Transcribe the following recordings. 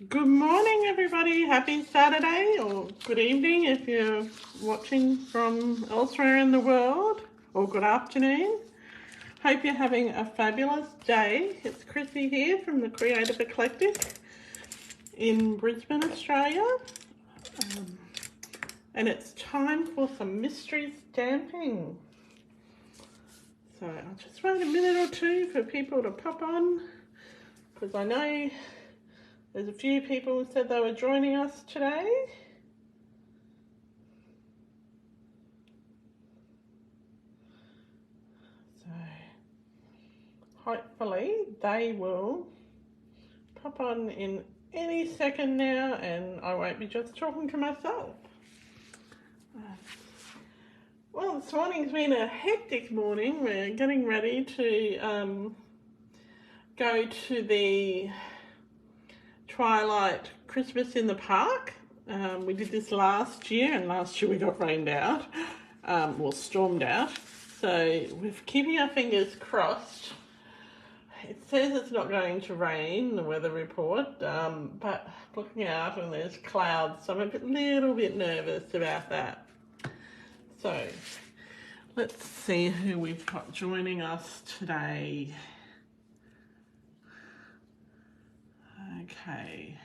Good morning, everybody. Happy Saturday, or good evening if you're watching from elsewhere in the world, or good afternoon. Hope you're having a fabulous day. It's Chrissy here from the Creative Eclectic in Brisbane, Australia. And it's time for some mystery stamping. So I'll just wait a minute or two for people to pop on, because I know there's a few people who said they were joining us today. So hopefully they will pop on in any second now, and I won't be just talking to myself. Well, this morning's been a hectic morning. We're getting ready to go to the Twilight Christmas in the Park. We did this last year, and last year we got rained out, stormed out. So we're keeping our fingers crossed. It says it's not going to rain, the weather report, but looking out and there's clouds, so I'm a little bit nervous about that. So let's see who we've got joining us today. Okay.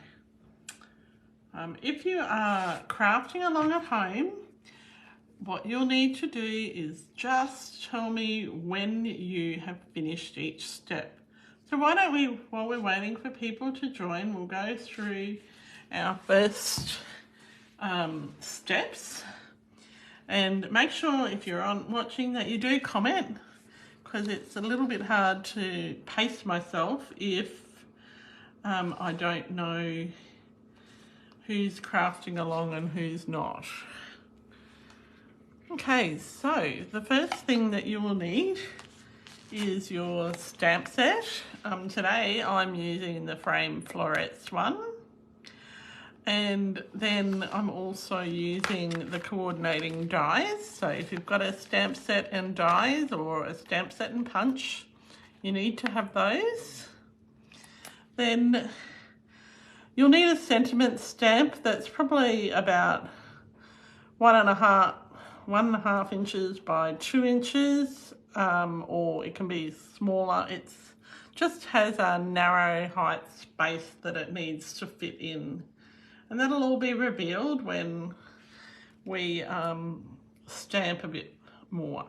If you are crafting along at home, what you'll need to do is just tell me when you have finished each step. So why don't we, while we're waiting for people to join, we'll go through our first steps. And make sure if you're watching that you do comment, because it's a little bit hard to pace myself if I don't know who's crafting along and who's not. Okay, so the first thing that you will need is your stamp set. Today I'm using the Frame Florets one, and then I'm also using the coordinating dies. So if you've got a stamp set and dies, or a stamp set and punch, you need to have those. Then you'll need a sentiment stamp that's probably about 1.5 inches by 2 inches, or it can be smaller. It just has a narrow height space that it needs to fit in. And that'll all be revealed when we stamp a bit more.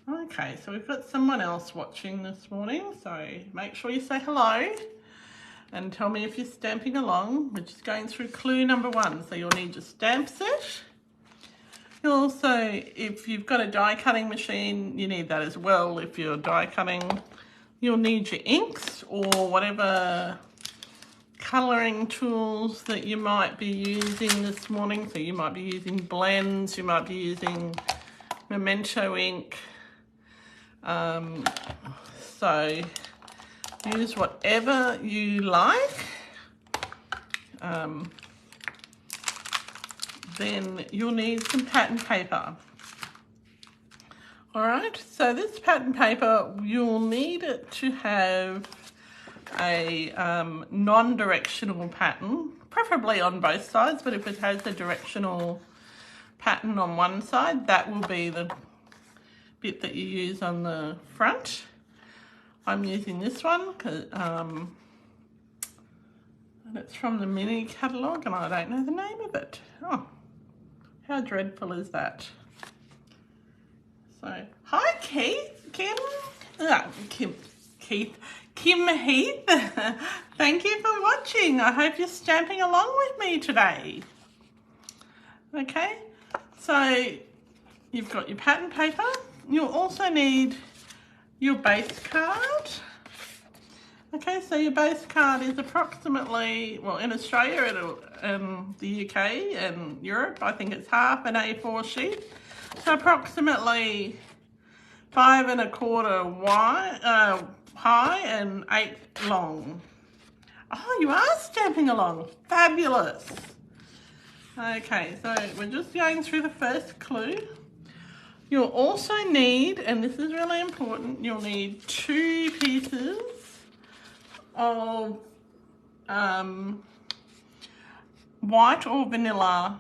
Okay, so we've got someone else watching this morning, so make sure you say hello and tell me if you're stamping along. We're just going through clue number 1. So you'll need your stamp set. You'll also, if you've got a die cutting machine, you need that as well. If you're die cutting, you'll need your inks or whatever colouring tools that you might be using this morning. So you might be using blends, you might be using Memento ink. So use whatever you like. Then you'll need some pattern paper. All right, so this pattern paper, you'll need it to have a non-directional pattern, preferably on both sides, but if it has a directional pattern on one side, that will be the bit that you use on the front. I'm using this one because and it's from the mini catalogue, and I don't know the name of it. Oh, how dreadful is that? So, hi Kim Heath. Thank you for watching. I hope you're stamping along with me today. Okay, so you've got your pattern paper. You'll also need your base card. Okay, so your base card is approximately, well, in Australia, the UK and Europe, I think it's half an A4 sheet. So approximately 5 1/4 wide, high and 8 long. Oh, you are stamping along. Fabulous. Okay, so we're just going through the first clue. You'll also need, and this is really important, you'll need 2 pieces of white or vanilla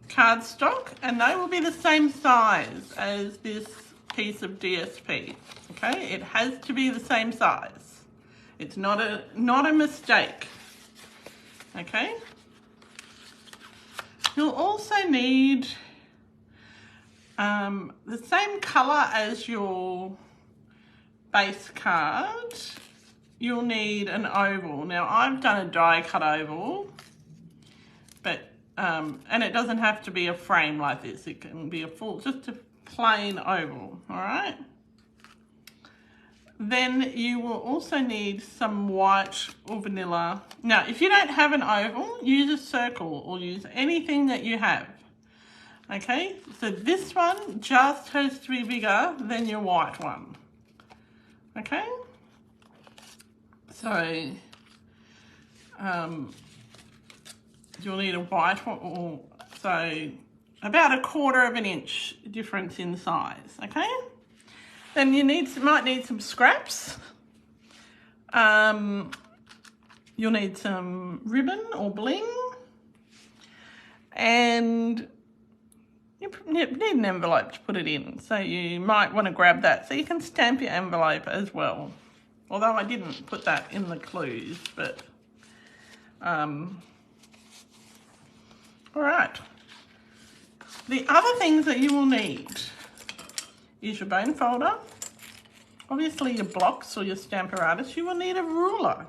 cardstock, and they will be the same size as this piece of DSP. Okay, it has to be the same size. It's not a mistake. Okay. You'll also need the same colour as your base card. You'll need an oval. Now I've done a die cut oval, but and it doesn't have to be a frame like this. It can be just a plain oval, all right? Then you will also need some white or vanilla. Now, if you don't have an oval, use a circle or use anything that you have. Okay, so this one just has to be bigger than your white one. Okay, so you'll need a white one, or so about 1/4 of an inch difference in size. Okay, then you might need some scraps. You'll need some ribbon or bling, and you need an envelope to put it in, so you might want to grab that so you can stamp your envelope as well. Although I didn't put that in the clues, but all right. The other things that you will need is your bone folder, obviously your blocks or your Stamparatus. You will need a ruler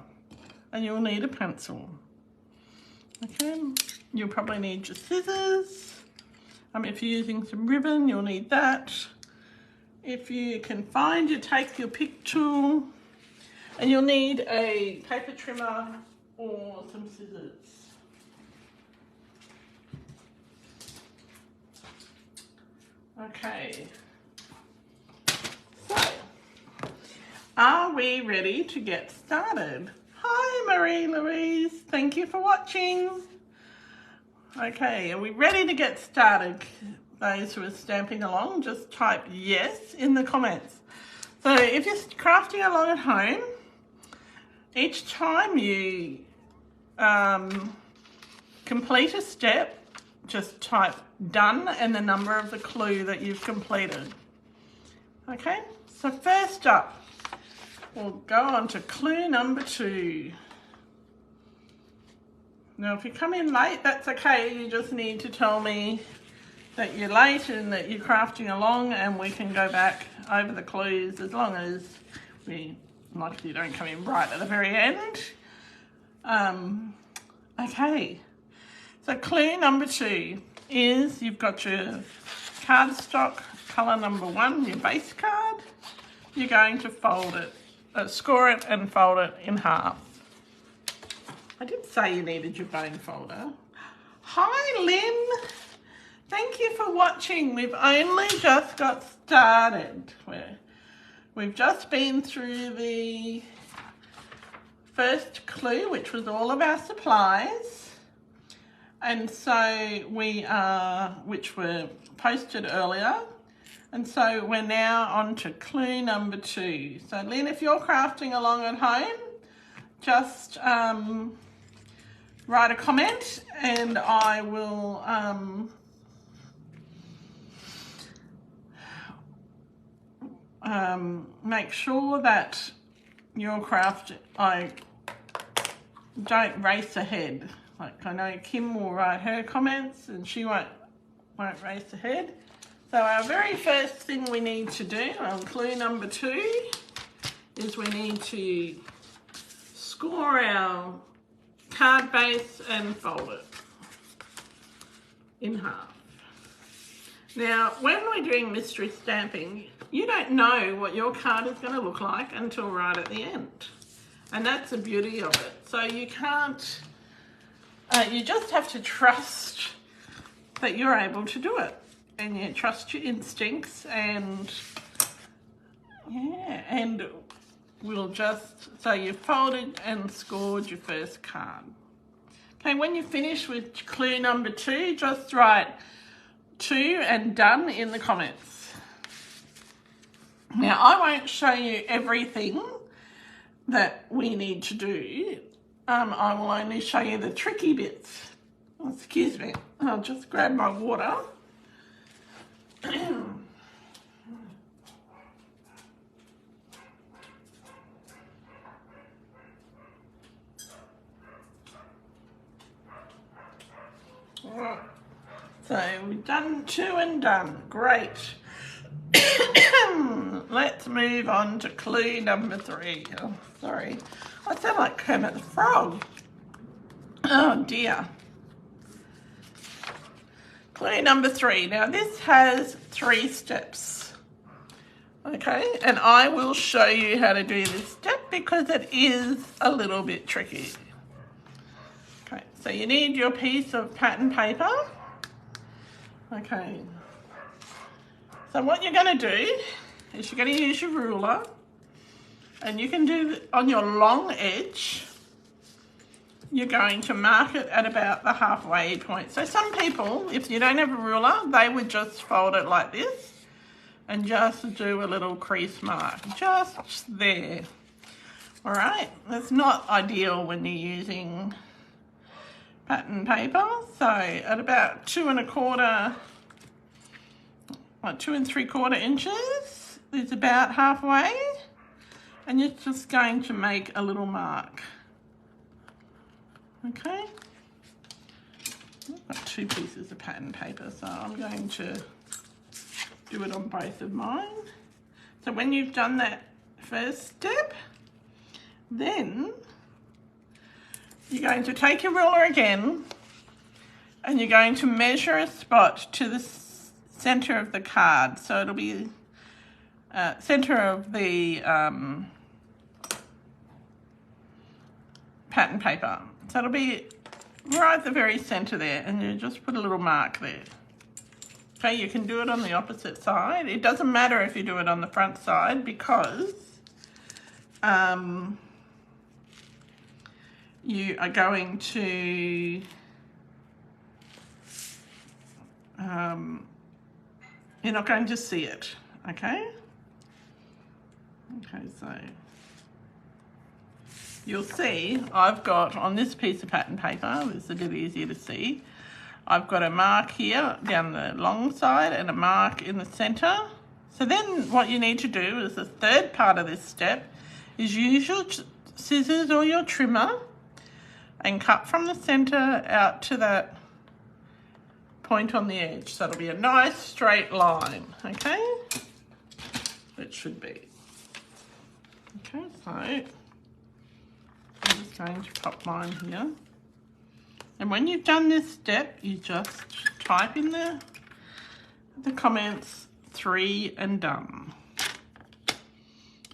and you will need a pencil. Okay, you'll probably need your scissors. If you're using some ribbon, you'll need that. If you can find, you take your pick tool, and you'll need a paper trimmer or some scissors. Okay, so are we ready to get started? Hi Marie Louise, thank you for watching. Okay, are we ready to get started? Those who are stamping along, just type yes in the comments. So if you're crafting along at home, each time you complete a step, just type done and the number of the clue that you've completed. Okay, so first up, we'll go on to clue number 2. Now, if you come in late, that's okay. You just need to tell me that you're late and that you're crafting along, and we can go back over the clues as long as you don't come in right at the very end. Okay, so clue number 2 is you've got your cardstock colour number 1, your base card. You're going to fold it, score it and fold it in half. I did say you needed your bone folder. Hi Lynn, thank you for watching. We've only just got started. We've just been through the first clue, which was all of our supplies, and so which were posted earlier, and so we're now on to clue number 2. So Lynn, if you're crafting along at home, just write a comment and I will make sure that your craft, I don't race ahead. Like, I know Kim will write her comments and she won't race ahead. So our very first thing we need to do on clue number 2 is we need to score our card base and fold it in half. Now, when we're doing mystery stamping, you don't know what your card is going to look like until right at the end. And that's the beauty of it. So you can't, you just have to trust that you're able to do it. And you trust your instincts, and yeah, and we'll just, so you folded and scored your first card. Okay, when you finish with clue number 2, just write 2 and done in the comments. Now, I won't show you everything that we need to do I will only show you the tricky bits. Oh, excuse me, I'll just grab my water. Alright, so we've done 2 and done. Great. Let's move on to clue number 3. Oh, sorry, I sound like Kermit the Frog. Oh dear. Clue number 3. Now this has 3 steps. Okay, and I will show you how to do this step because it is a little bit tricky. Okay, so you need your piece of pattern paper. Okay, so what you're going to do is you're going to use your ruler, and you can do on your long edge, you're going to mark it at about the halfway point. So some people, if you don't have a ruler, they would just fold it like this and just do a little crease mark just there. All right, that's not ideal when you're using pattern paper. So at about 2 3/4 inches is about halfway, and you're just going to make a little mark. Okay, I've got 2 pieces of pattern paper, so I'm going to do it on both of mine. So when you've done that first step, then you're going to take your ruler again, and you're going to measure a spot to the center of the card. So it'll be center of the pattern paper. So it'll be right at the very center there, and you just put a little mark there. Okay, you can do it on the opposite side. It doesn't matter if you do it on the front side because you are going to you're not going to see it, okay? Okay, so you'll see I've got on this piece of pattern paper, this is a bit easier to see, I've got a mark here down the long side and a mark in the center. So then what you need to do is the third part of this step is use your scissors or your trimmer and cut from the center out to that point on the edge. So it'll be a nice straight line, okay? It should be. Okay, so I'm just going to pop mine here. And when you've done this step, you just type in the comments 3 and done.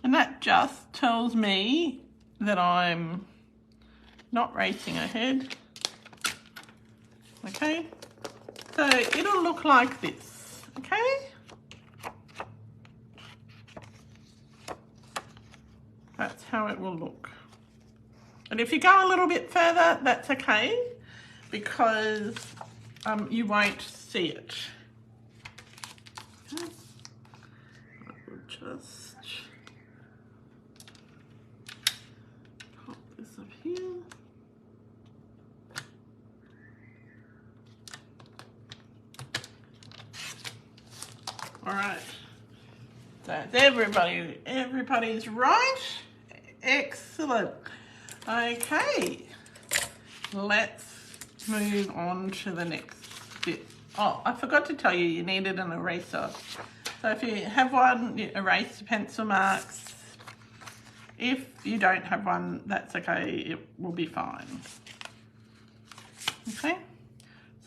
And that just tells me that I'm not racing ahead. Okay, so it'll look like this, okay? That's how it will look. And if you go a little bit further, that's okay, because you won't see it. Okay. I will just pop this up here. All right, so everybody's right. Excellent. Okay, let's move on to the next bit. Oh, I forgot to tell you, you needed an eraser. So if you have one, you erase the pencil marks. If you don't have one, that's okay, it will be fine. Okay,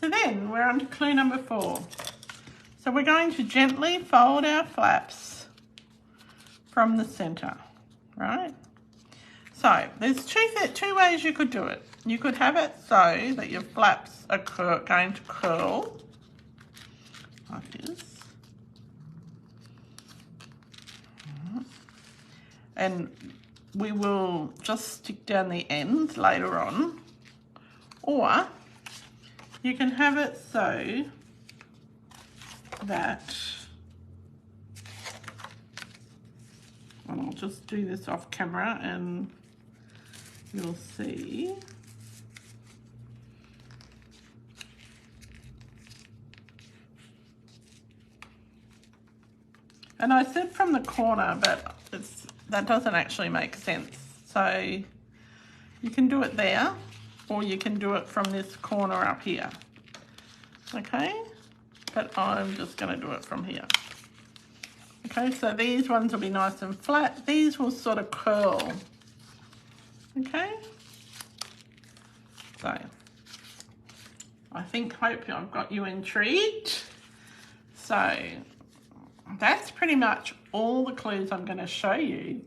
so then we're on to clue number 4. So we're going to gently fold our flaps from the center, right? So there's two ways you could do it. You could have it so that your flaps are going to curl like this. And we will just stick down the ends later on. Or you can have it so that, and I'll just do this off camera and you'll see and I said from the corner, but that doesn't actually make sense. So you can do it there, or you can do it from this corner up here. Okay, but I'm just going to do it from here. Okay, so these ones will be nice and flat. These will sort of curl. Okay, so hope I've got you intrigued. So that's pretty much all the clues I'm going to show you.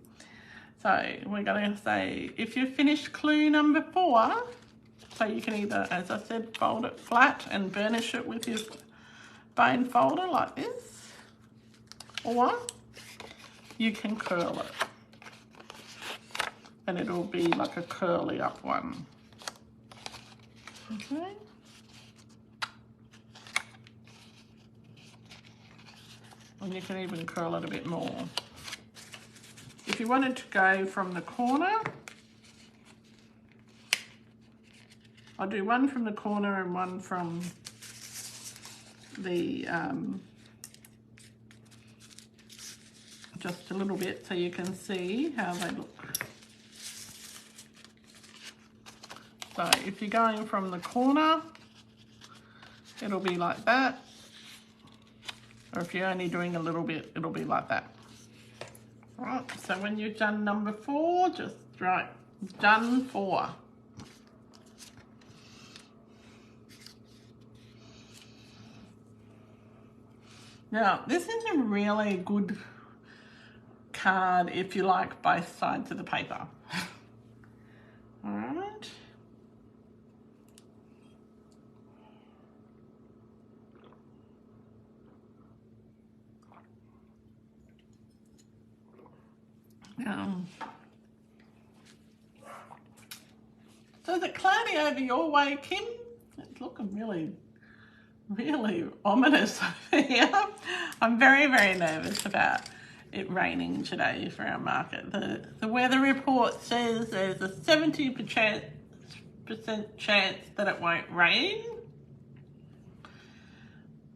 So we're going to say, if you've finished clue number 4, so you can either, as I said, fold it flat and burnish it with your bone folder like this, or you can curl it and it'll be like a curly up one. Okay. And you can even curl it a bit more. If you wanted to go from the corner, I'll do one from the corner and one from the, just a little bit so you can see how they look. So if you're going from the corner, it'll be like that. Or if you're only doing a little bit, it'll be like that. All right, so when you've done number 4, just write done 4. Now, this is a really good card if you like both sides of the paper. All right. So is it cloudy over your way, Kim? It's looking really ominous over here. I'm very nervous about it raining today for our market. The weather report says there's a 70% chance that it won't rain.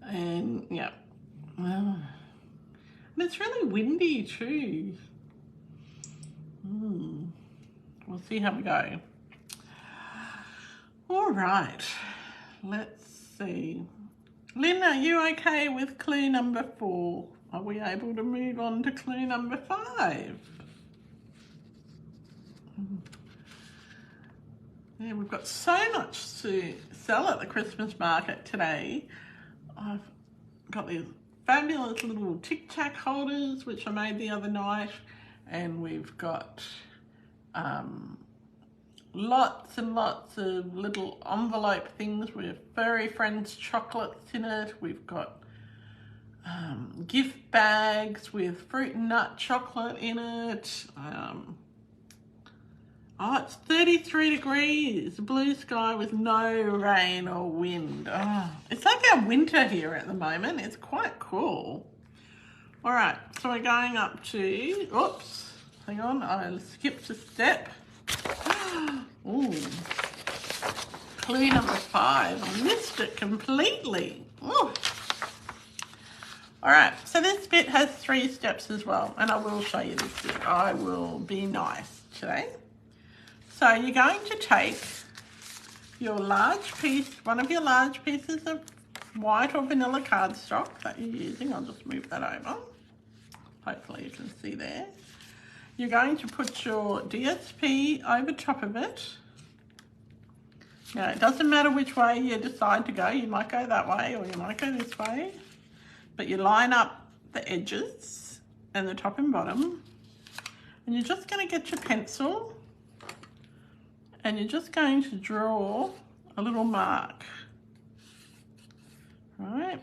And yeah, well, and it's really windy too. We'll see how we go. All right, let's see. Lynn, are you okay with clue number 4? Are we able to move on to clue number 5? Yeah, we've got so much to sell at the Christmas market today. I've got these fabulous little Tic Tac holders, which I made the other night, and we've got lots and lots of little envelope things with Furry Friends chocolates in it. We've got gift bags with fruit and nut chocolate in it. Oh, it's 33 degrees, blue sky with no rain or wind. Oh, it's like our winter here at the moment. It's quite cool. All right, so we're going up to, oops, hang on, I skipped a step. Ooh, clue number 5. I missed it completely. Ooh. All right, so this bit has 3 steps as well, and I will show you this bit. I will be nice today. So you're going to take your large piece, one of your large pieces of white or vanilla cardstock that you're using. I'll just move that over. Hopefully you can see there. You're going to put your DSP over top of it. Now, it doesn't matter which way you decide to go. You might go that way or you might go this way. But you line up the edges and the top and bottom. And you're just going to get your pencil and you're just going to draw a little mark. Right?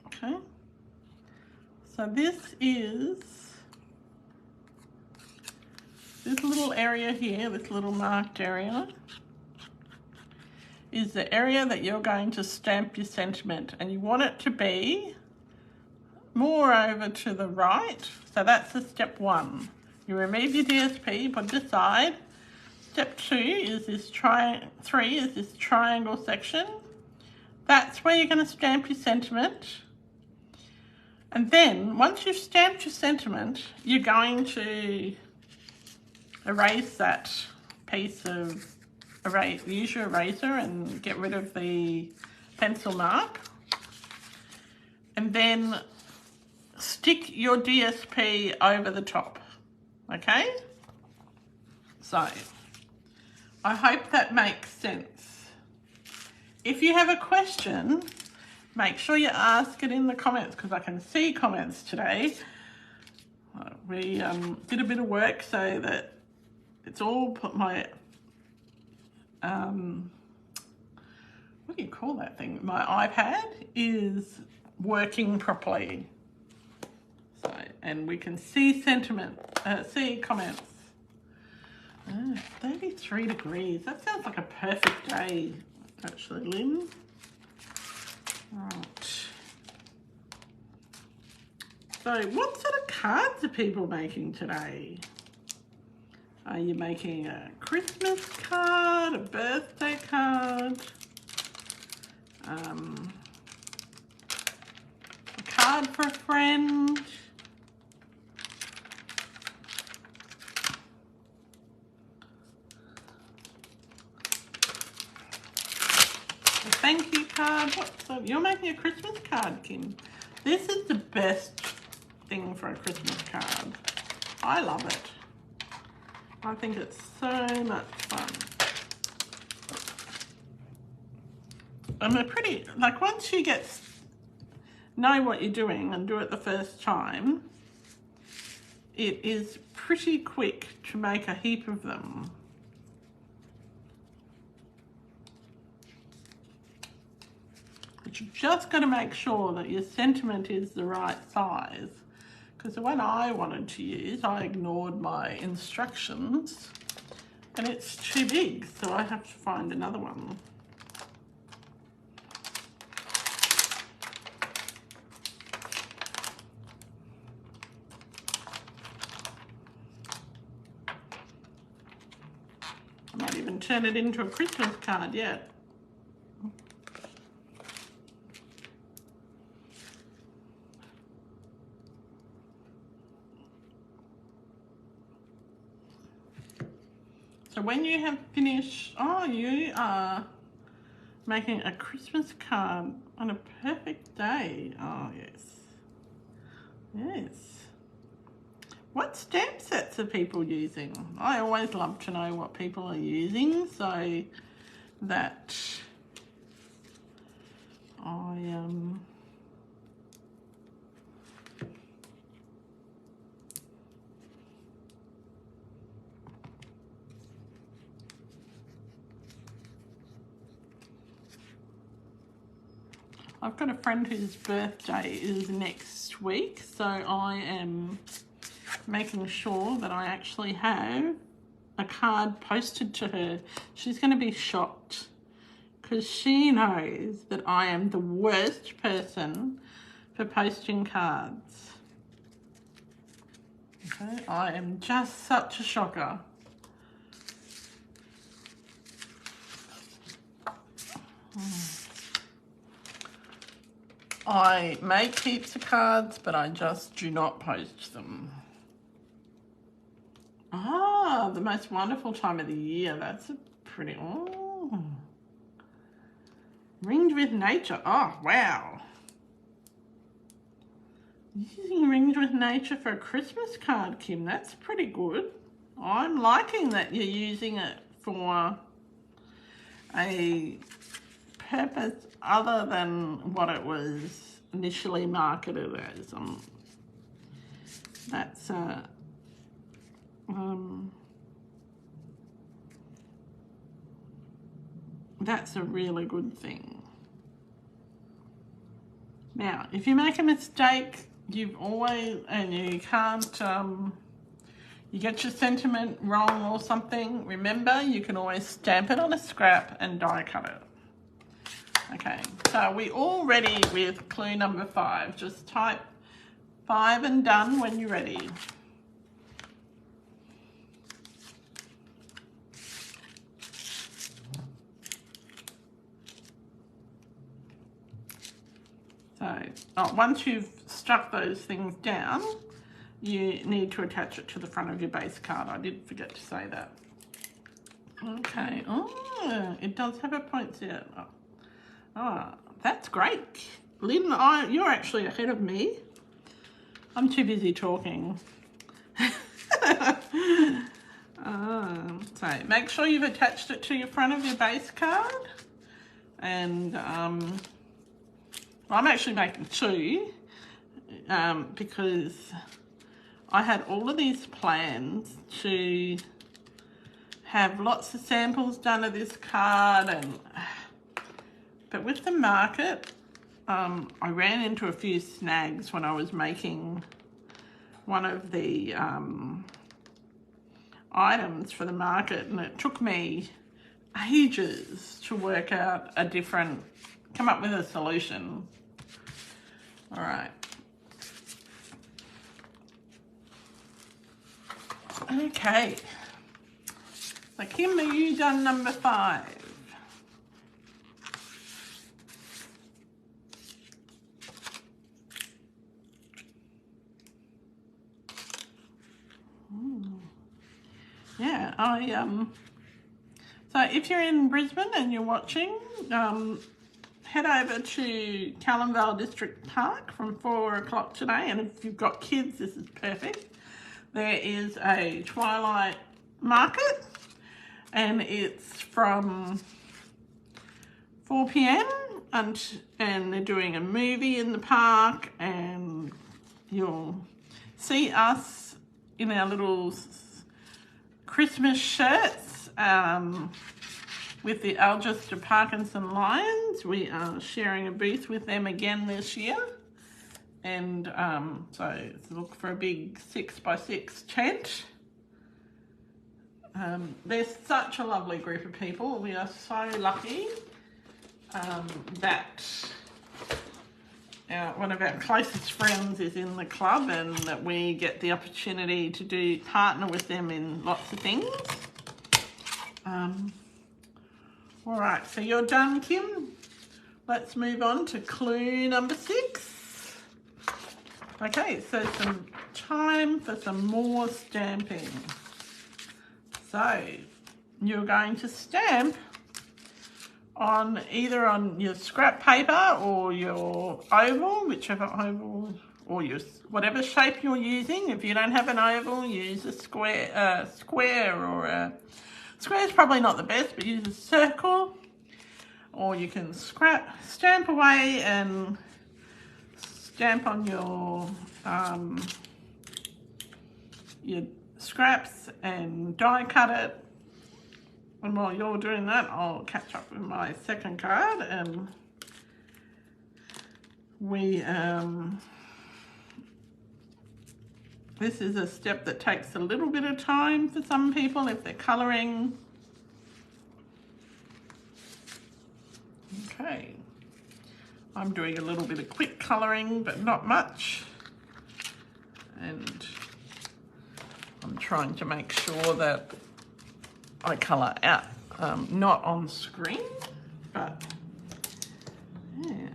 Okay. So this little area here, this little marked area, is the area that you're going to stamp your sentiment, and you want it to be more over to the right. So that's the step 1. You remove your DSP, you put it aside. Step 2 is this 3 is this triangle section. That's where you're going to stamp your sentiment. And then once you've stamped your sentiment, you're going to erase that piece of use your eraser and get rid of the pencil mark. And then stick your DSP over the top. Okay? So, I hope that makes sense. If you have a question, make sure you ask it in the comments, because I can see comments today. We did a bit of work so that it's all put my, what do you call that thing? My iPad is working properly. So, and we can see see comments. 33 degrees. That sounds like a perfect day, actually, Lynn. Right. So, what sort of cards are people making today? Are you making a Christmas card, a birthday card, a card for a friend? Thank you card. So you're making a Christmas card, Kim. This is the best thing for a Christmas card. I love it. I think it's so much fun. And they're pretty, like once you know what you're doing and do it the first time, it is pretty quick to make a heap of them. But you've just got to make sure that your sentiment is the right size. Because the one I wanted to use, I ignored my instructions and it's too big, so I have to find another one. I might even turn it into a Christmas card yet. So when you have finished, you are making a Christmas card on a perfect day. Oh, yes. Yes. What stamp sets are people using? I always love to know what people are using so that I've got a friend whose birthday is next week, so I am making sure that I actually have a card posted to her. She's going to be shocked because she knows that I am the worst person for posting cards. Okay, I am just such a shocker. I make heaps of cards, but I just do not post them. Ah, the most wonderful time of the year. That's a pretty, Ringed with Nature. Oh, wow. Using Ringed with Nature for a Christmas card, Kim. That's pretty good. I'm liking that you're using it for a purpose other than what it was initially marketed as. That's a really good thing. Now, if you make a mistake, you can't, you get your sentiment wrong or something, remember, you can always stamp it on a scrap and die cut it. Okay, so we're all ready with clue number 5. Just type 5 and done when you're ready. So once you've stuck those things down, you need to attach it to the front of your base card. I did forget to say that. Okay, oh, it does have a poinsettia. Oh, that's great. Lynn, you're actually ahead of me. I'm too busy talking. So make sure you've attached it to your front of your base card. And I'm actually making two because I had all of these plans to have lots of samples done of this card, but with the market, I ran into a few snags when I was making one of the items for the market, and it took me ages to work out come up with a solution. All right. Okay. So Kim, are you done number 5? Yeah, so if you're in Brisbane and you're watching, head over to Callanvale District Park from 4 o'clock today, and if you've got kids, this is perfect. There is a twilight market, and it's from 4 p.m. and they're doing a movie in the park, and you'll see us in our little Christmas shirts with the Algester Parkinson Lions. We are sharing a booth with them again this year, and so look for a big 6x6 tent. They're such a lovely group of people. We are so lucky that one of our closest friends is in the club, and that we get the opportunity to partner with them in lots of things. All right, so you're done, Kim. Let's move on to clue number 6. Okay, so some time for some more stamping. So you're going to stamp on either on your scrap paper or your oval, whichever oval, or your whatever shape you're using. If you don't have an oval, use a square, or a square is probably not the best, but use a circle, or you can stamp away and stamp on your scraps and die cut it. And while you're doing that, I'll catch up with my second card, and this is a step that takes a little bit of time for some people if they're colouring. Okay, I'm doing a little bit of quick colouring, but not much, and I'm trying to make sure that I colour out, not on screen, but yeah.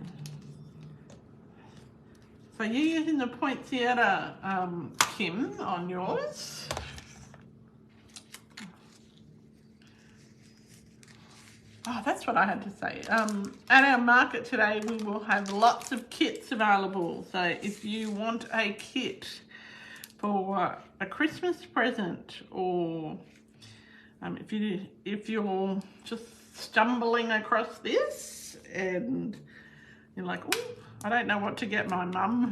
So you're using the poinsettia, Kim, on yours. Oh, that's what I had to say. At our market today, we will have lots of kits available. So if you want a kit for a Christmas present, or if you're just stumbling across this and you're like, oh, I don't know what to get my mum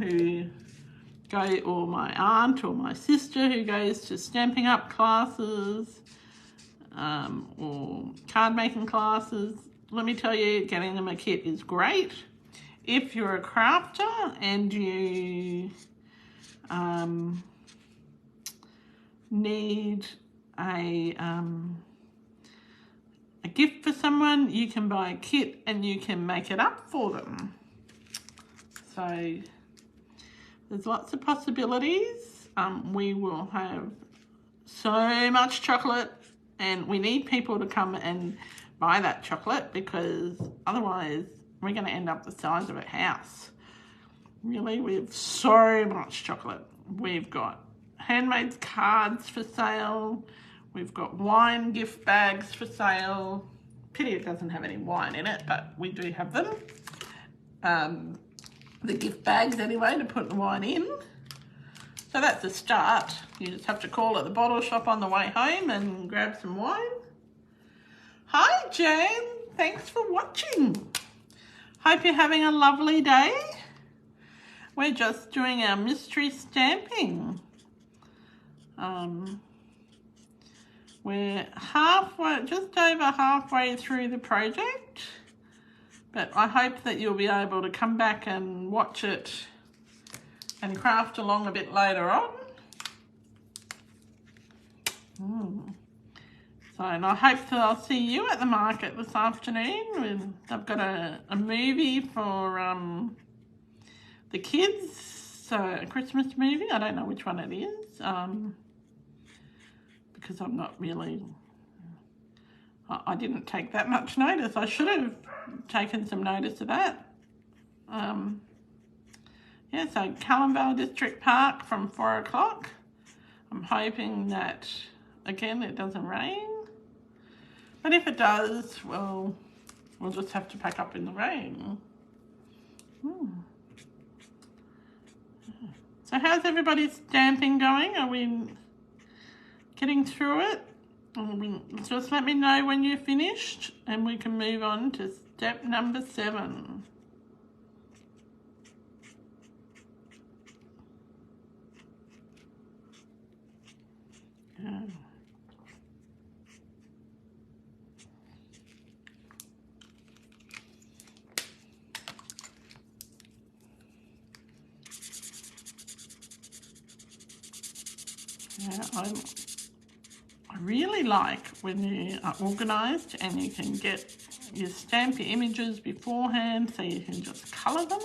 or my aunt or my sister who goes to Stampin' Up classes, or card making classes, let me tell you, getting them a kit is great. If you're a crafter and you need a gift for someone, you can buy a kit and you can make it up for them. So there's lots of possibilities. We will have so much chocolate, and we need people to come and buy that chocolate, because otherwise we're going to end up the size of a house. Really, we have so much chocolate. We've got handmade cards for sale. We've got wine gift bags for sale. Pity it doesn't have any wine in it, but we do have them. The gift bags anyway, to put the wine in. So that's a start. You just have to call at the bottle shop on the way home and grab some wine. Hi Jane, thanks for watching. Hope you're having a lovely day. We're just doing our mystery stamping. We're just over halfway through the project, but I hope that you'll be able to come back and watch it and craft along a bit later on. So, and I hope that I'll see you at the market this afternoon. I've got a movie for the kids, so a Christmas movie. I don't know which one it is, because I'm not really, I didn't take that much notice. I should have taken some notice of that. Yeah, so Cullenvale District Park from 4 o'clock. I'm hoping that, again, it doesn't rain. But if it does, well, we'll just have to pack up in the rain. So how's everybody's stamping going? Are we getting through it? Just let me know when you're finished and we can move on to step number 7. Yeah. I really like when you are organised and you can you stamp your images beforehand so you can just colour them.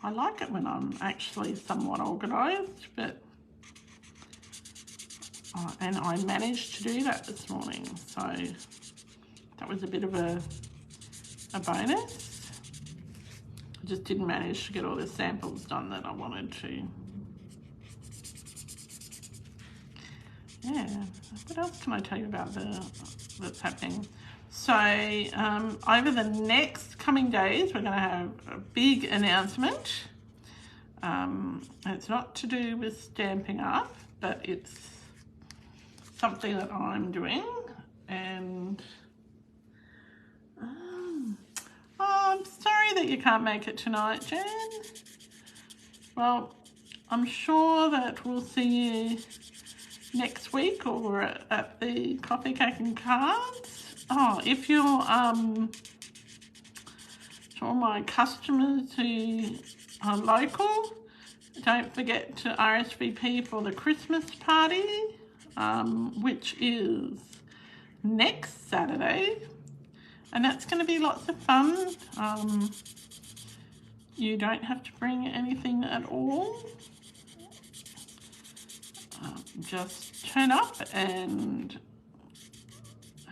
I like it when I'm actually somewhat organised, but and I managed to do that this morning, so that was a bit of a bonus. I just didn't manage to get all the samples done that I wanted to. Yeah, what else can I tell you about that's happening? So over the next coming days, we're going to have a big announcement. It's not to do with Stampin' Up, but it's something that I'm doing. And I'm sorry that you can't make it tonight, Jan. Well, I'm sure that we'll see you next week or at the Coffee, Cake and Cards. Oh, if you're to all my customers who are local, don't forget to RSVP for the Christmas party, which is next Saturday, and that's going to be lots of fun. You don't have to bring anything at all. Just turn up and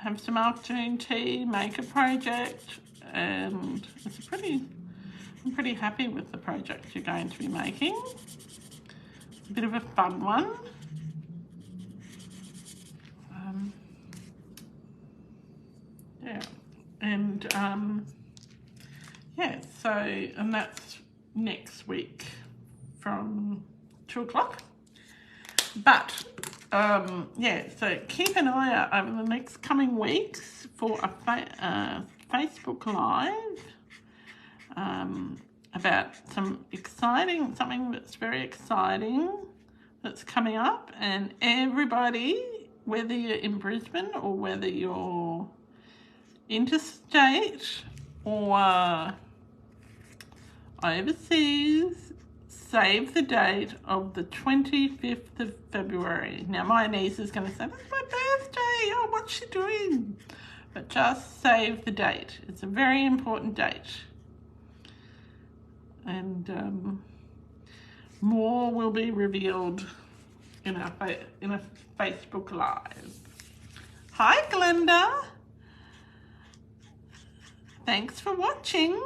have some afternoon tea, make a project, and I'm pretty happy with the project you're going to be making. It's a bit of a fun one. Yeah, and yeah, so, and that's next week from 2 o'clock. But yeah, so keep an eye out over the next coming weeks for a Facebook Live about something that's very exciting that's coming up, and everybody, whether you're in Brisbane or whether you're interstate or overseas, save the date of the 25th of February. Now my niece is going to say, that's my birthday, oh, what's she doing? But just save the date. It's a very important date. And more will be revealed in a Facebook Live. Hi Glenda. Thanks for watching.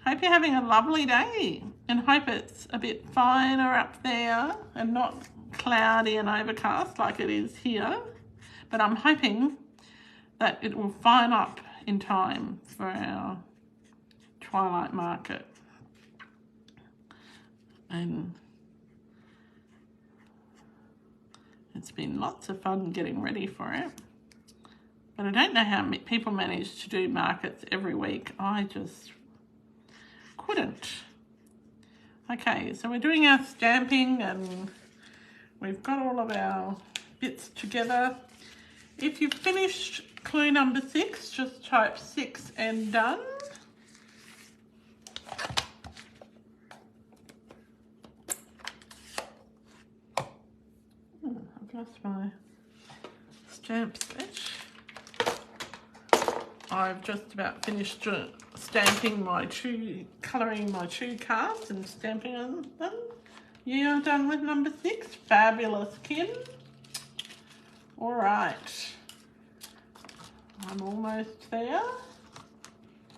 Hope you're having a lovely day and hope it's a bit finer up there and not cloudy and overcast like it is here. But I'm hoping that it will fine up in time for our twilight market. And it's been lots of fun getting ready for it. But I don't know how people manage to do markets every week. I just couldn't. Okay, so we're doing our stamping and we've got all of our bits together. If you've finished clue number 6, just type 6 and done. I've lost my stamp set. I've just about finished stamping colouring my 2 cards and stamping on them. You're done with number 6. Fabulous, Kim. All right. I'm almost there.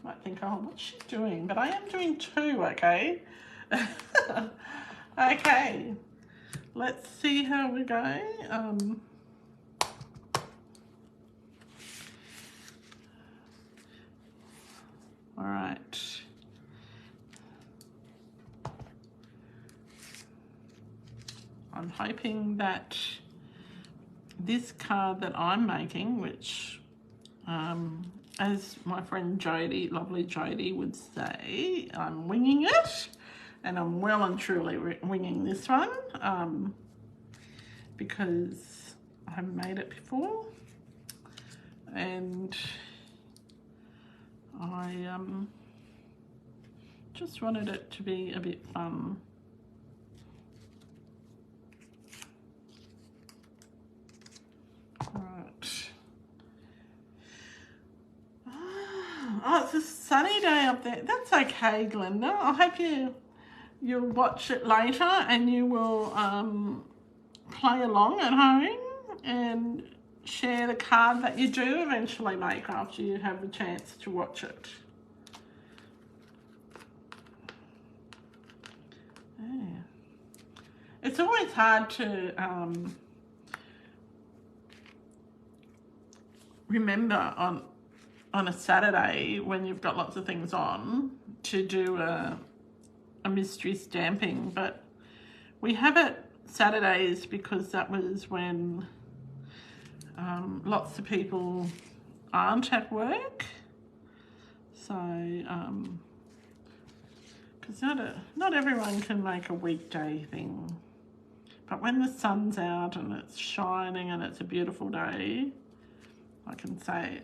Might think, oh, what's she doing? But I am doing 2, okay? Okay. Let's see how we go. All right. I'm hoping that this card that I'm making, which, as my friend Jodie, lovely Jodie would say, I'm winging it, and I'm well and truly winging this one, because I've made it before, and I just wanted it to be a bit fun. Right. Oh, it's a sunny day up there. That's okay, Glenda. I hope you'll watch it later and you will play along at home and share the card that you do eventually make after you have the chance to watch it. Yeah. It's always hard to remember on a Saturday when you've got lots of things on to do a mystery stamping, but we have it Saturdays because that was when lots of people aren't at work, so because not everyone can make a weekday thing, but when the sun's out and it's shining and it's a beautiful day, I can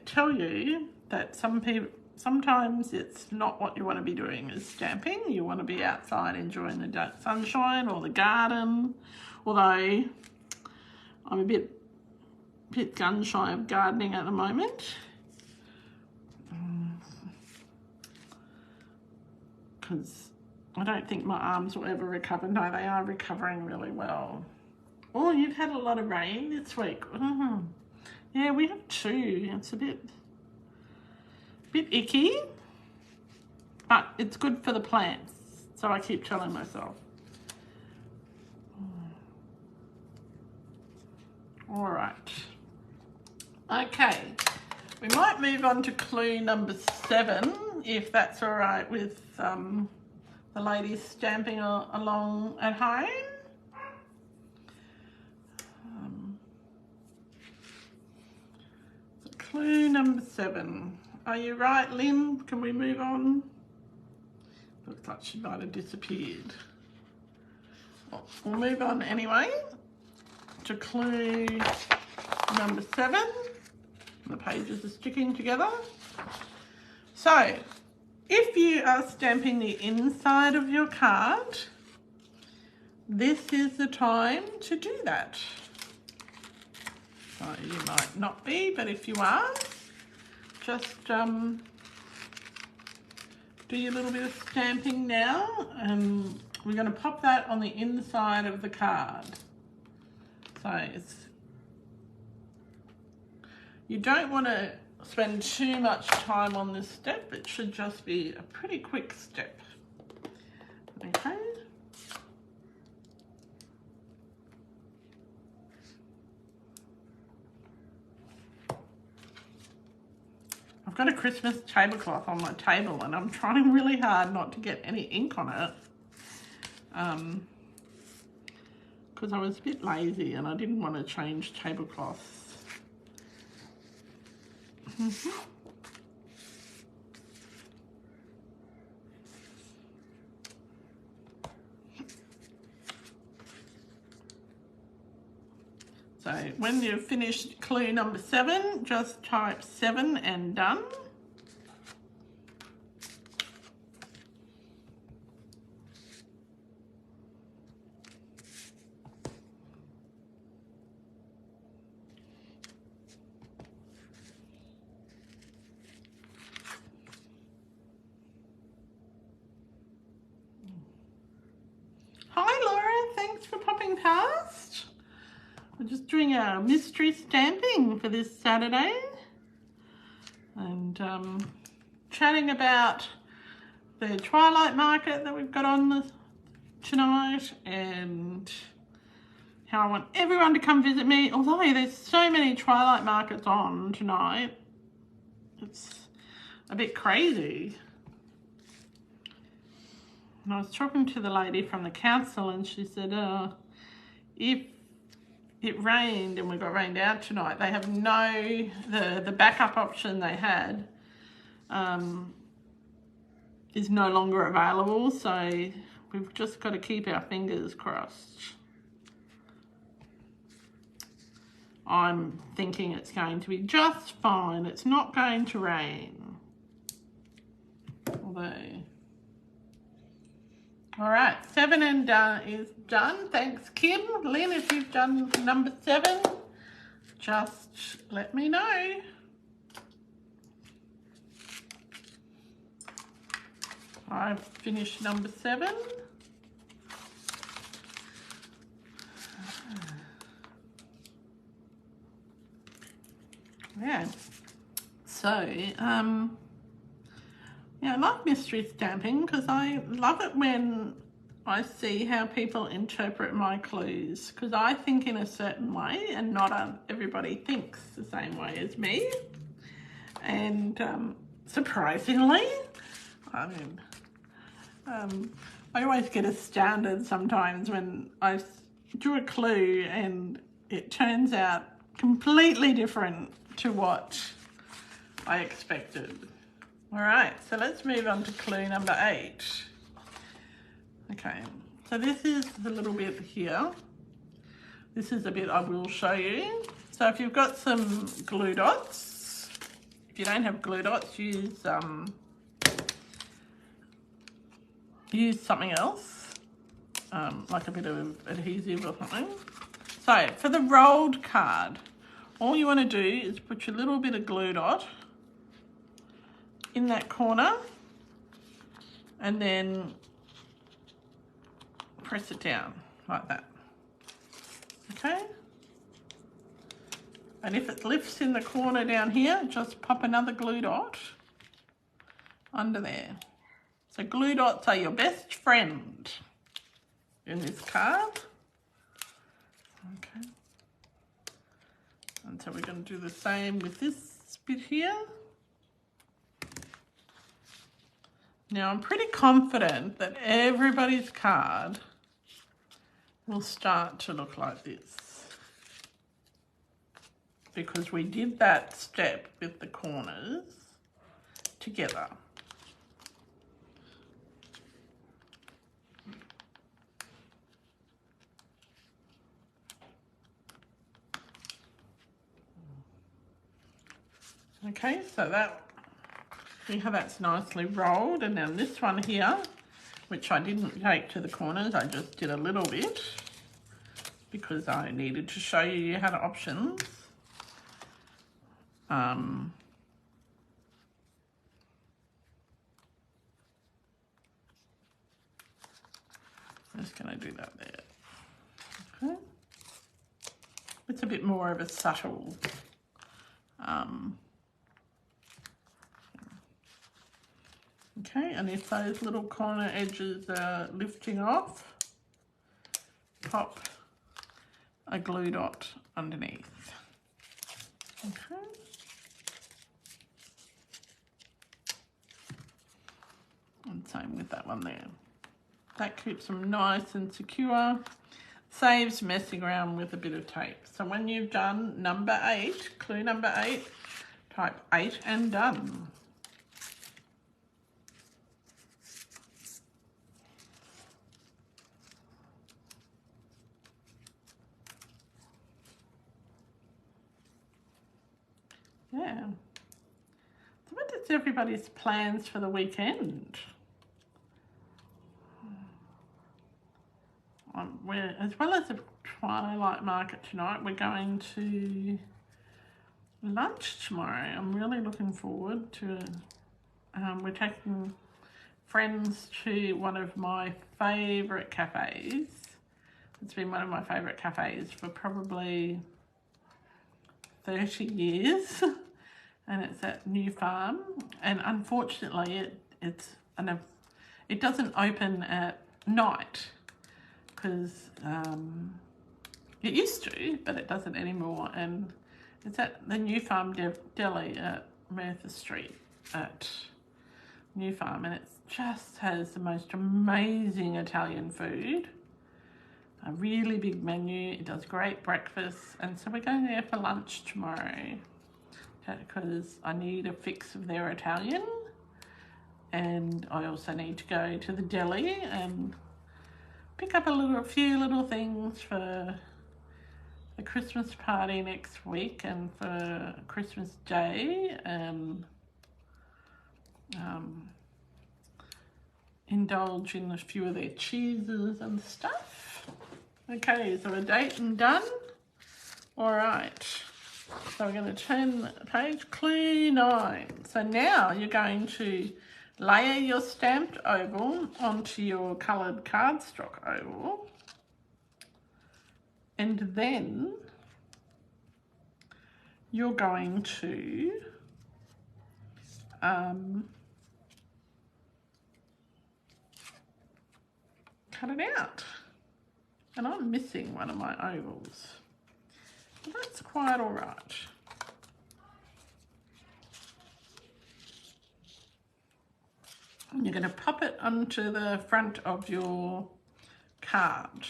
tell you that sometimes it's not what you want to be doing is stamping. You want to be outside enjoying the sunshine or the garden, although I'm a bit gun shy of gardening at the moment, because I don't think my arms will ever recover. No, they are recovering really well. Oh, you've had a lot of rain this week. Yeah, we have 2. It's a bit icky, but it's good for the plants, so I keep telling myself. All right. Okay, we might move on to clue number 7, if that's all right with the ladies stamping along at home. So clue number 7. Are you right, Lynn? Can we move on? Looks like she might have disappeared. Well, we'll move on anyway to clue number 7. The pages are sticking together. So, if you are stamping the inside of your card, this is the time to do that. So you might not be, but if you are, just do your little bit of stamping now, and we're going to pop that on the inside of the card. So you don't want to spend too much time on this step. It should just be a pretty quick step. Okay. I've got a Christmas tablecloth on my table and I'm trying really hard not to get any ink on it. Because I was a bit lazy and I didn't want to change tablecloths. So when you've finished clue number 7, just type 7 and done. Hi Laura, thanks for popping past. We're just doing our mystery stamping for this Saturday and chatting about the Twilight Market that we've got on tonight and how I want everyone to come visit me. Although there's so many Twilight Markets on tonight, it's a bit crazy. And I was talking to the lady from the council and she said, if it rained and we got rained out tonight, they have the backup option they had is no longer available, so we've just got to keep our fingers crossed. I'm thinking it's going to be just fine. It's not going to rain. Although, all right, 7 and done is done. Thanks, Kim. Lynn, if you've done number 7, just let me know. I've finished number 7. Yeah. So, yeah, I love mystery stamping because I love it when I see how people interpret my clues, because I think in a certain way and not everybody thinks the same way as me. And surprisingly, I mean, I always get astounded sometimes when I do a clue and it turns out completely different to what I expected. All right, so let's move on to clue number 8. Okay, so this is the little bit here. This is a bit I will show you. So if you've got some glue dots, if you don't have glue dots, use something else, like a bit of adhesive or something. So for the rolled card, all you want to do is put your little bit of glue dot in that corner and then press it down like that. Okay? And if it lifts in the corner down here, just pop another glue dot under there. So glue dots are your best friend in this card. Okay. And so we're going to do the same with this bit here. Now I'm pretty confident that everybody's card will start to look like this, because we did that step with the corners together. Okay, so that, see how that's nicely rolled, and then this one here, which I didn't take to the corners, I just did a little bit because I needed to show you how to options. I'm just going to do that there. Okay. It's a bit more of a subtle Okay, and if those little corner edges are lifting off, pop a glue dot underneath. Okay. And same with that one there. That keeps them nice and secure. Saves messing around with a bit of tape. So when you've done number 8, clue number 8, type 8 and done. Yeah. So what is everybody's plans for the weekend? We're, as well as the Twilight Market tonight, we're going to lunch tomorrow. I'm really looking forward to it. We're taking friends to one of my favourite cafes. It's been one of my favourite cafes for probably 30 years. And it's at New Farm. And unfortunately, it doesn't open at night, because it used to, but it doesn't anymore. And it's at the New Farm Deli at Merthyr Street at New Farm, and it just has the most amazing Italian food. A really big menu. It does great breakfast, and so we're going there for lunch tomorrow because I need a fix of their Italian, and I also need to go to the deli and pick up a few little things for the Christmas party next week and for Christmas Day, and indulge in a few of their cheeses and stuff. Okay, so a date and done. All right, so we're going to turn the page, clue 9. So now you're going to layer your stamped oval onto your coloured cardstock oval, and then you're going to cut it out. And I'm missing one of my ovals. But that's quite all right. And you're going to pop it onto the front of your card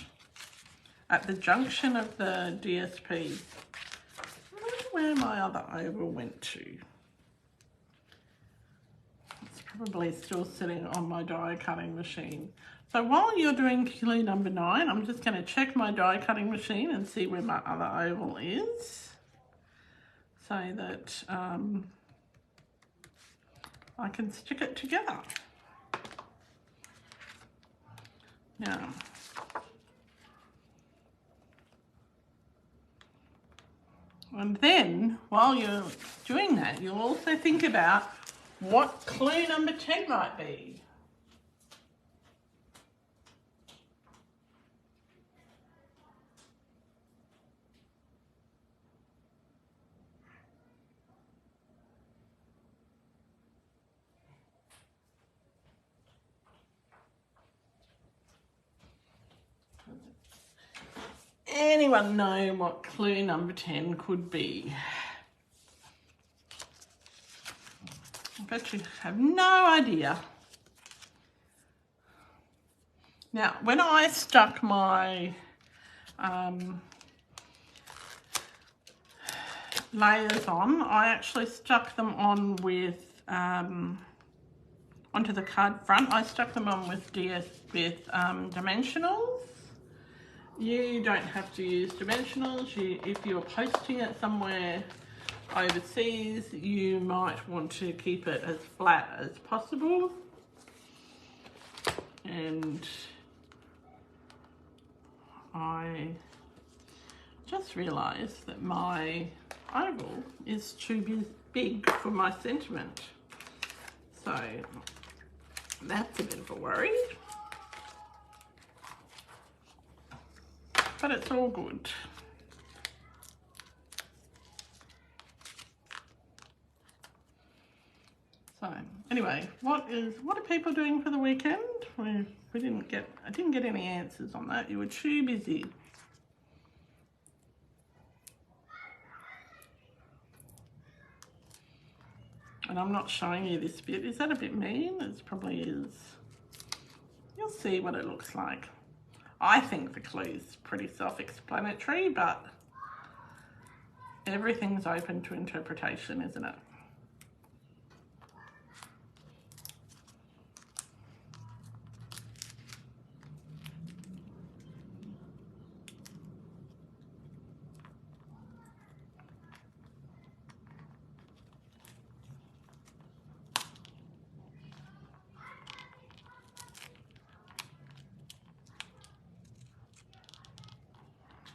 at the junction of the DSP. I wonder where my other oval went to. It's probably still sitting on my die cutting machine. So while you're doing clue number 9, I'm just going to check my die cutting machine and see where my other oval is, so that I can stick it together. Now, and then while you're doing that, you'll also think about what clue number 10 might be. Anyone know what clue number 10 could be? I bet you have no idea. Now, when I stuck my layers on, I actually stuck them on with onto the card front. I stuck them on with dimensionals. You don't have to use dimensionals. If you're posting it somewhere overseas, you might want to keep it as flat as possible. And I just realised that my oval is too big for my sentiment. So that's a bit of a worry. But it's all good. So anyway, what are people doing for the weekend? I didn't get any answers on that. You were too busy. And I'm not showing you this bit. Is that a bit mean? It probably is. You'll see what it looks like. I think the clue's pretty self-explanatory, but everything's open to interpretation, isn't it?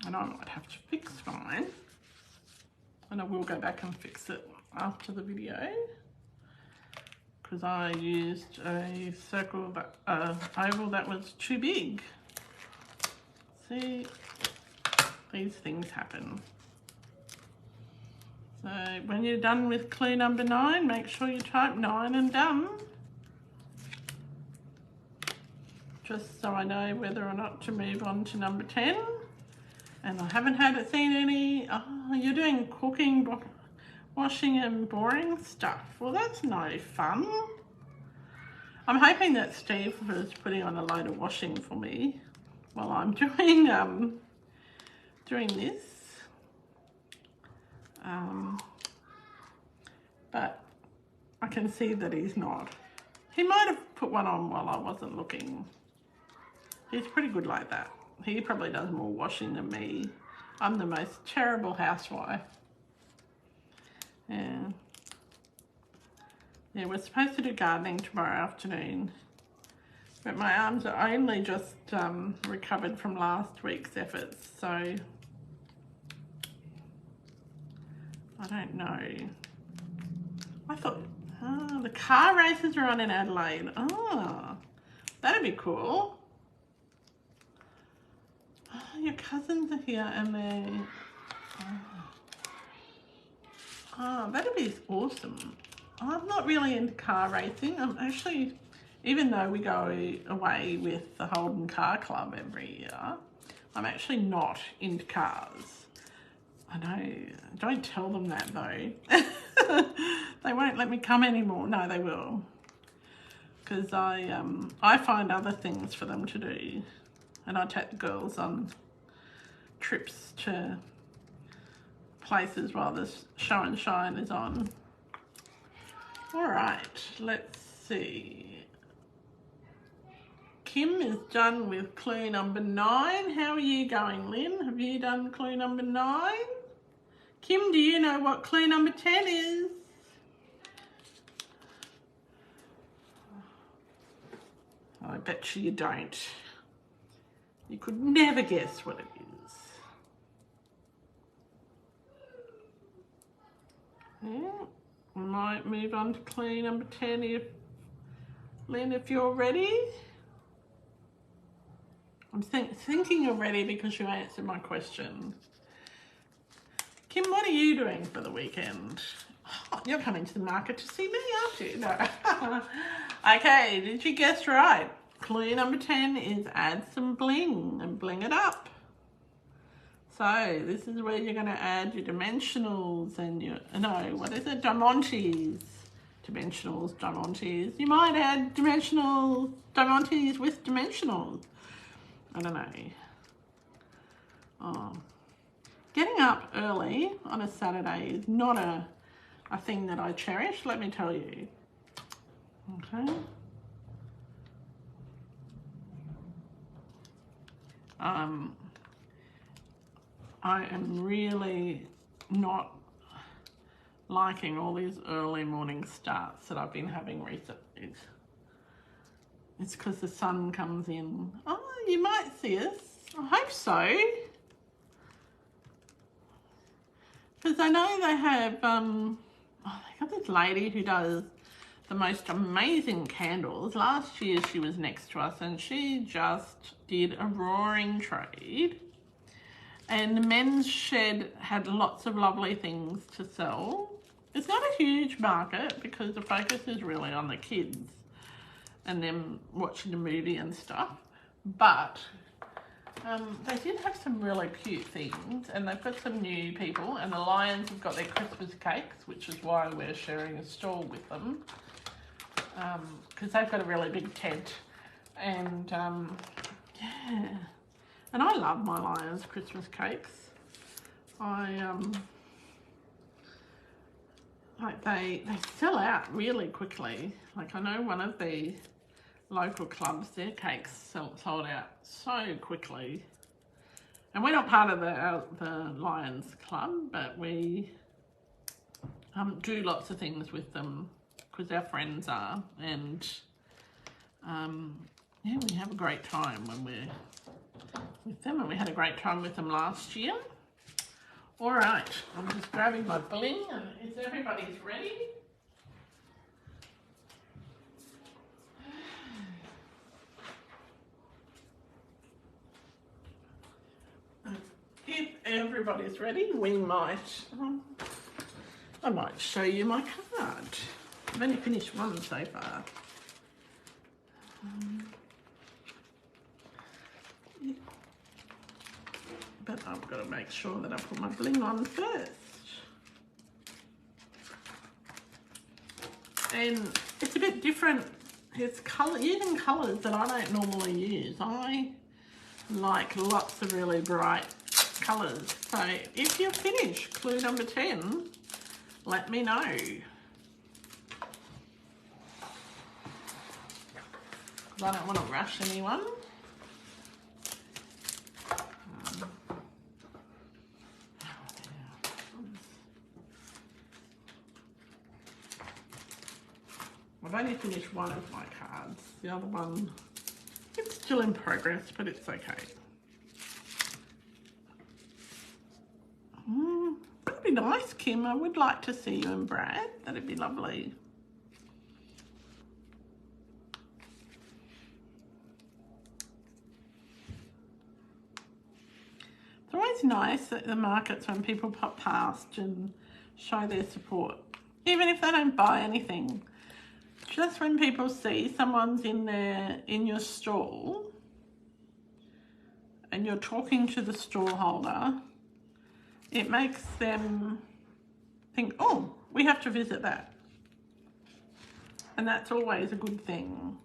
And I might have to fix mine, and I will go back and fix it after the video, because I used a circle, oval that was too big. See, these things happen. So when you're done with clue number 9, make sure you type 9 and done, just so I know whether or not to move on to number 10. And I haven't seen any, oh, you're doing cooking, washing and boring stuff. Well, that's no fun. I'm hoping that Steve was putting on a load of washing for me while I'm doing this. But I can see that he's not. He might have put one on while I wasn't looking. He's pretty good like that. He probably does more washing than me. I'm the most terrible housewife. Yeah, we're supposed to do gardening tomorrow afternoon, but my arms are only just recovered from last week's efforts, so I don't know. I thought, the car races are on in Adelaide. Oh, that'd be cool. Your cousins are here and they... Oh, that'd be awesome. I'm not really into car racing. I'm actually, even though we go away with the Holden Car Club every year, I'm actually not into cars. I know, don't tell them that though. They won't let me come anymore. No, they will. Because I find other things for them to do. And I take the girls on trips to places while the show and shine is on. All right, let's see. Kim is done with clue number 9. How are you going, Lynn? Have you done clue number 9? Kim, do you know what clue number 10 is? I bet you don't. You could never guess what it is. Yeah, we might move on to clue number 10 if, Lynn, if you're ready. I'm thinking you're ready because you answered my question. Kim, what are you doing for the weekend? Oh, you're coming to the market to see me, aren't you? No. Okay, did you guess right? Clue number 10 is add some bling and bling it up. So this is where you're going to add your dimensionals and your, no, what is it? Diamantes. Dimensionals, diamantes. You might add dimensional diamantes with dimensionals. I don't know. Oh. Getting up early on a Saturday is not a thing that I cherish, let me tell you. Okay. I am really not liking all these early morning starts that I've been having recently. It's because the sun comes in. Oh, you might see us. I hope so. Because I know they have, they got this lady who does the most amazing candles. Last year she was next to us and she just did a roaring trade. And the men's shed had lots of lovely things to sell. It's not a huge market because the focus is really on the kids and them watching the movie and stuff. But they did have some really cute things, and they've got some new people, and the Lions have got their Christmas cakes, which is why we're sharing a stall with them, because they've got a really big tent. And yeah, and I love my Lions Christmas cakes. Like they sell out really quickly. Like I know one of the local clubs, their cakes sold out so quickly. And we're not part of the Lions Club, but we do lots of things with them because our friends are, and yeah, we have a great time when we're with them, and we had a great time with them last year. All right, I'm just grabbing my bling. Is everybody's ready? If everybody's ready, we might, I might show you my card. I've only finished one so far. But I've got to make sure that I put my bling on first. And it's a bit different. It's using colours that I don't normally use. I like lots of really bright colours. So if you're finished clue number 10, let me know. Because I don't want to rush anyone. I've only finished one of my cards. The other one, it's still in progress, but it's okay. That'd be nice, Kim. I would like to see you and Brad. That'd be lovely. It's always nice at the markets when people pop past and show their support, even if they don't buy anything. Just when people see someone's in your stall and you're talking to the stall holder, it makes them think, oh, we have to visit that. And that's always a good thing.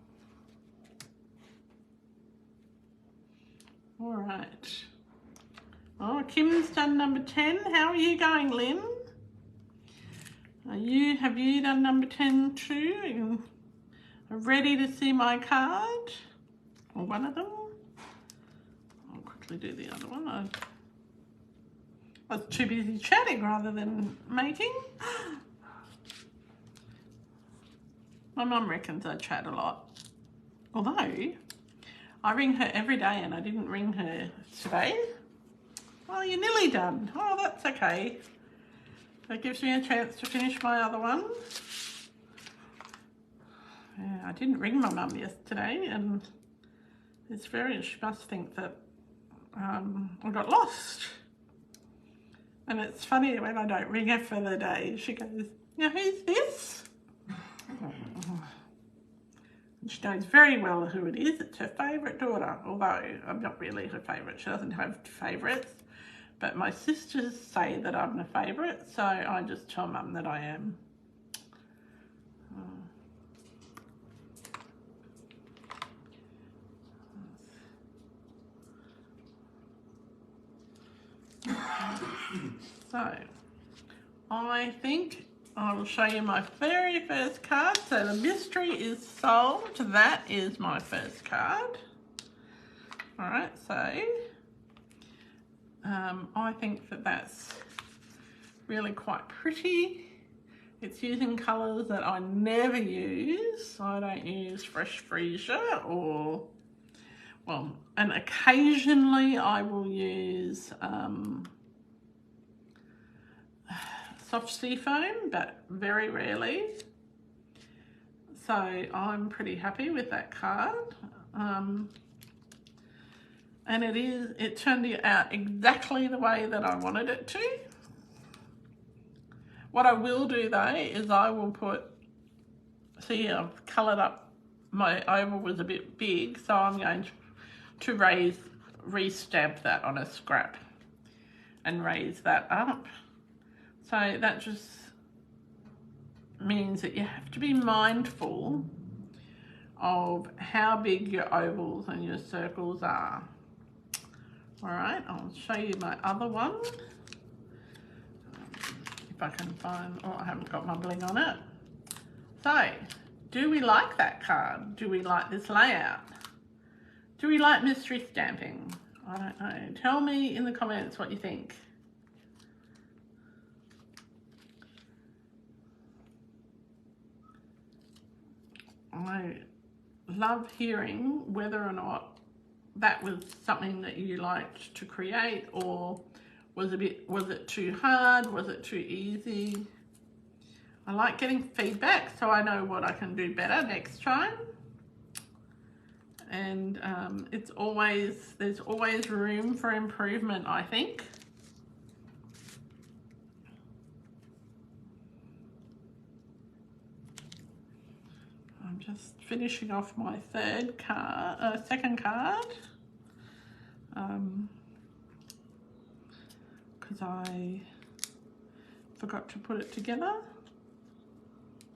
All right. Oh, Kim's done number 10. How are you going, Lynn? Have you done number 10 too? Are ready to see my card? Or one of them? I'll quickly do the other one. I was too busy chatting rather than making. My mum reckons I chat a lot. Although, I ring her every day and I didn't ring her today. Well, you're nearly done. Oh, that's okay. That gives me a chance to finish my other one. Yeah, I didn't ring my mum yesterday, and it's she must think that I got lost. And it's funny when I don't ring her for the day, she goes, now who's this? And she knows very well who it is. It's her favourite daughter, although I'm not really her favourite. She doesn't have favourites. But my sisters say that I'm the favourite, so I just tell Mum that I am. So, I think I will show you my very first card. So the mystery is solved. That is my first card. All right, so I think that that's really quite pretty. It's using colours that I never use. I don't use Fresh Freesia or, well, and occasionally I will use soft sea foam, but very rarely. So I'm pretty happy with that card. And it turned out exactly the way that I wanted it to. What I will do though is I will put, see, I've coloured up, my oval was a bit big, so I'm going to re-stamp that on a scrap and raise that up. So that just means that you have to be mindful of how big your ovals and your circles are. All right, I'll show you my other one. If I can find, oh, I haven't got my bling on it. So, do we like that card? Do we like this layout? Do we like mystery stamping? I don't know. Tell me in the comments what you think. I love hearing whether or not that was something that you liked to create, or was it too hard? Was it too easy? I like getting feedback so I know what I can do better next time. And there's always room for improvement, I think. I'm just finishing off my second card. Because I forgot to put it together.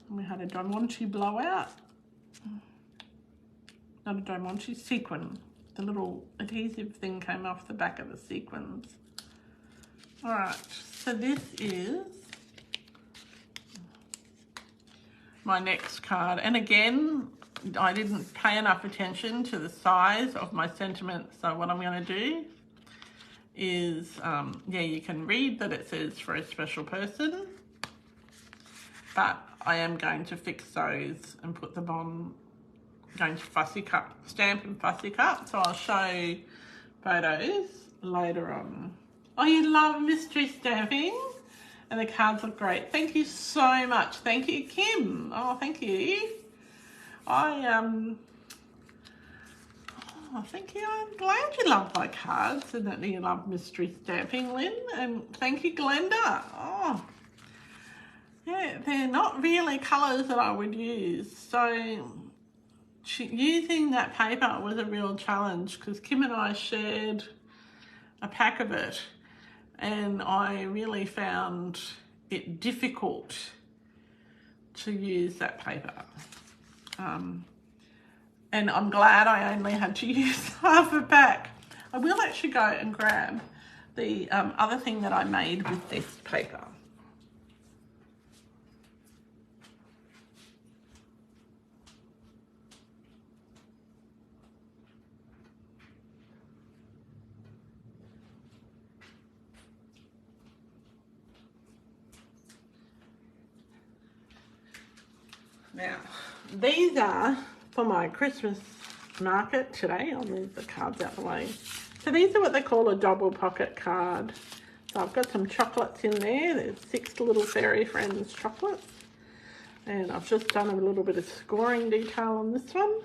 And we had a Diamante blowout. Not a Diamante, sequin. The little adhesive thing came off the back of the sequins. All right, so this is my next card. And again, I didn't pay enough attention to the size of my sentiment. So what I'm going to do is, yeah, you can read that it says for a special person, but I am going to fix those and put them on, going to fussy cut, stamp and fussy cut. So I'll show photos later on. Oh, you love mystery stamping? And the cards look great. Thank you so much. Thank you, Kim. Oh, thank you. Thank you. I'm glad you love my cards and that you love mystery stamping, Lynn. And thank you, Glenda. Oh, yeah, they're not really colours that I would use. So using that paper was a real challenge because Kim and I shared a pack of it, and I really found it difficult to use that paper. And I'm glad I only had to use half a pack. I will actually go and grab the other thing that I made with this paper. Now, these are for my Christmas market today. I'll move the cards out of the way. So these are what they call a double pocket card. So I've got some chocolates in there. There's 6 little fairy friends chocolates. And I've just done a little bit of scoring detail on this one.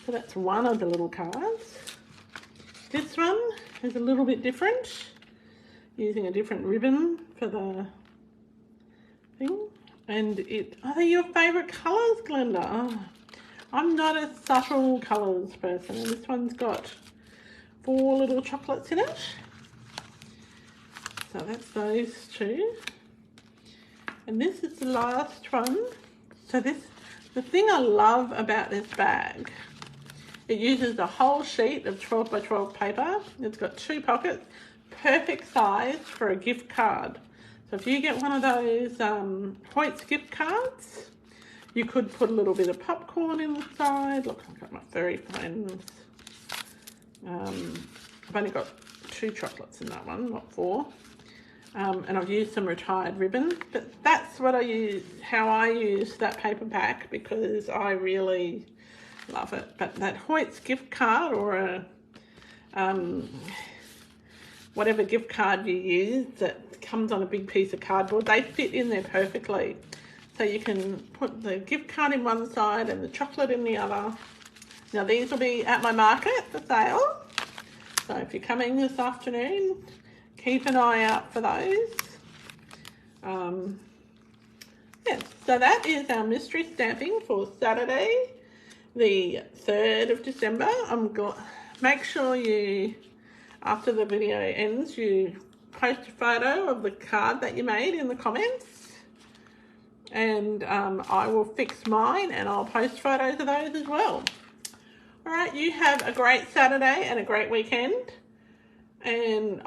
So that's one of the little cards. This one is a little bit different, using a different ribbon for the thing. And are they your favourite colours, Glenda? Oh, I'm not a subtle colours person. And this one's got 4 little chocolates in it. So that's those 2. And this is the last one. So the thing I love about this bag, it uses a whole sheet of 12 by 12 paper. It's got 2 pockets, perfect size for a gift card. So if you get one of those Hoyt's gift cards, you could put a little bit of popcorn inside. Look, I've got my fairy friends. I've only got 2 chocolates in that one, not 4. And I've used some retired ribbon, but that's what I use, how I use that paper pack, because I really love it. But that Hoyt's gift card, or a whatever gift card you use that comes on a big piece of cardboard, they fit in there perfectly. So you can put the gift card in one side and the chocolate in the other. Now these will be at my market for sale. So if you're coming this afternoon, keep an eye out for those. Yes, so that is our mystery stamping for Saturday, the 3rd of December. Make sure you, after the video ends, you post a photo of the card that you made in the comments, and I will fix mine and I'll post photos of those as well. All right, you have a great Saturday and a great weekend. And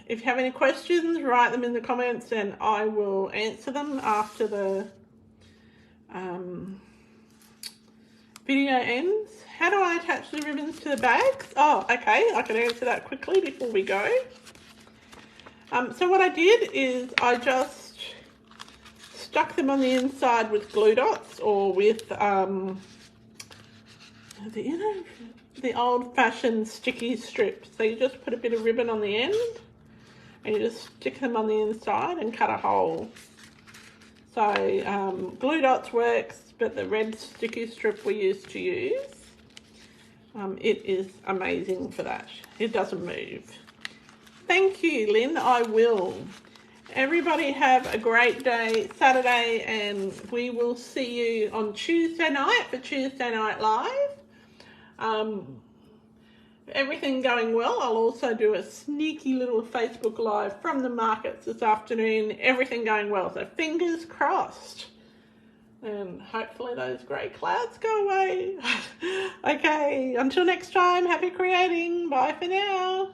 if you have any questions, write them in the comments and I will answer them after the video ends. How do I attach the ribbons to the bags? Oh, okay, I can answer that quickly before we go. So what I did is I just stuck them on the inside with glue dots or with the old-fashioned sticky strips. So you just put a bit of ribbon on the end and you just stick them on the inside and cut a hole. So glue dots works, but the red sticky strip we used to use, it is amazing for that. It doesn't move. Thank you, Lynn. I will. Everybody have a great day Saturday, and we will see you on Tuesday night for Tuesday Night Live. Everything going well, I'll also do a sneaky little Facebook Live from the markets this afternoon. Everything going well, so fingers crossed. And hopefully those grey clouds go away. Okay, until next time, happy creating. Bye for now.